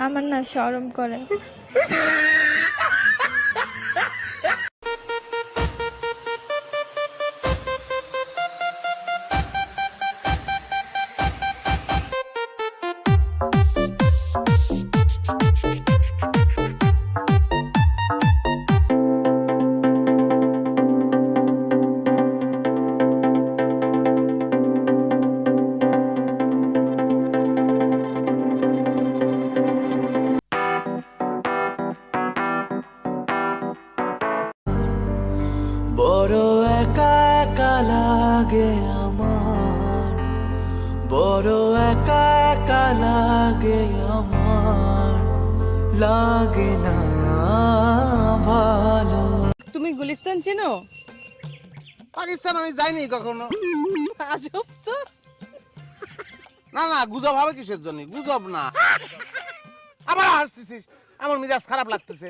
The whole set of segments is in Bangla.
আমার না শরম করে। বড় একা একা লাগে আমার, বড় একা একা লাগে আমার, লাগে না ভালো। তুমি গুলিস্তান চেনো? পাকিস্তান আমি যাইনি কখনো। আজব তো। না না, গুজব হবে কিসের জন্য? গুজব না। আবার হাসতেছিস, আমার মিজাজ খারাপ লাগতেছে।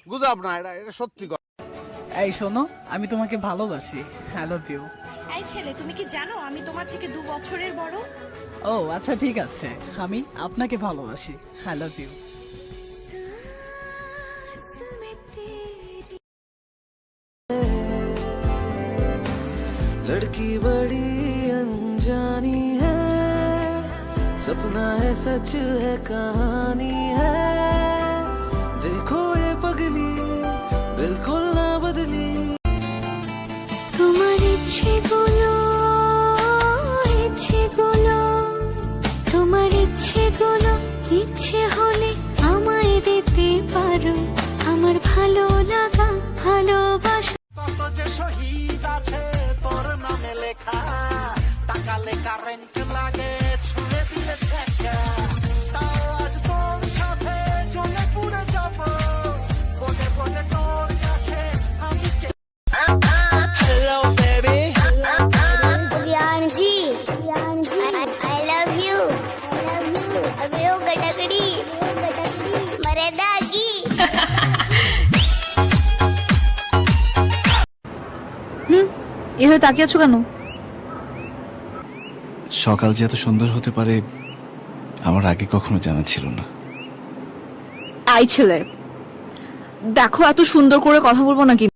গুজব না, এটা এটা সত্যি কথা। এই শোনো, আমি তোমাকে ভালোবাসি। I love you. এই ছেলে, তুমি কি জানো আমি তোমার থেকে 2 বছরের বড়? ও আচ্ছা ঠিক আছে, আমি আপনাকে ভালোবাসি। I love you. लड़की बड़ी अनजानी है, सपना है सच है कहानी है, देखो ये पगली बिल्कुल ना बदली। তোমার ইচ্ছেগুলো ইচ্ছে হলে আমায় দিতে পারো, আমার ভালো লাগা ভালোবাসা। কত যে শহীদ আছে তোর নামে লেখা, টাকালে কারেন্ট লাগে ছুঁড়ে দিলে ছেঁকা, তাও আজ তোর সাথে চলে পুড়ে যাব, বলে বলে তোর কাছে আমি Hello baby, Priyanshi, I love you. अबे ओ गटकड़ी मरेदागी। এভাবে তাকিয়ে আছো কেন? সকাল যে এত সুন্দর হতে পারে আমার আগে কখনো জানা ছিল না। আই ছেলে, দেখো এত সুন্দর করে কথা বলবো নাকি?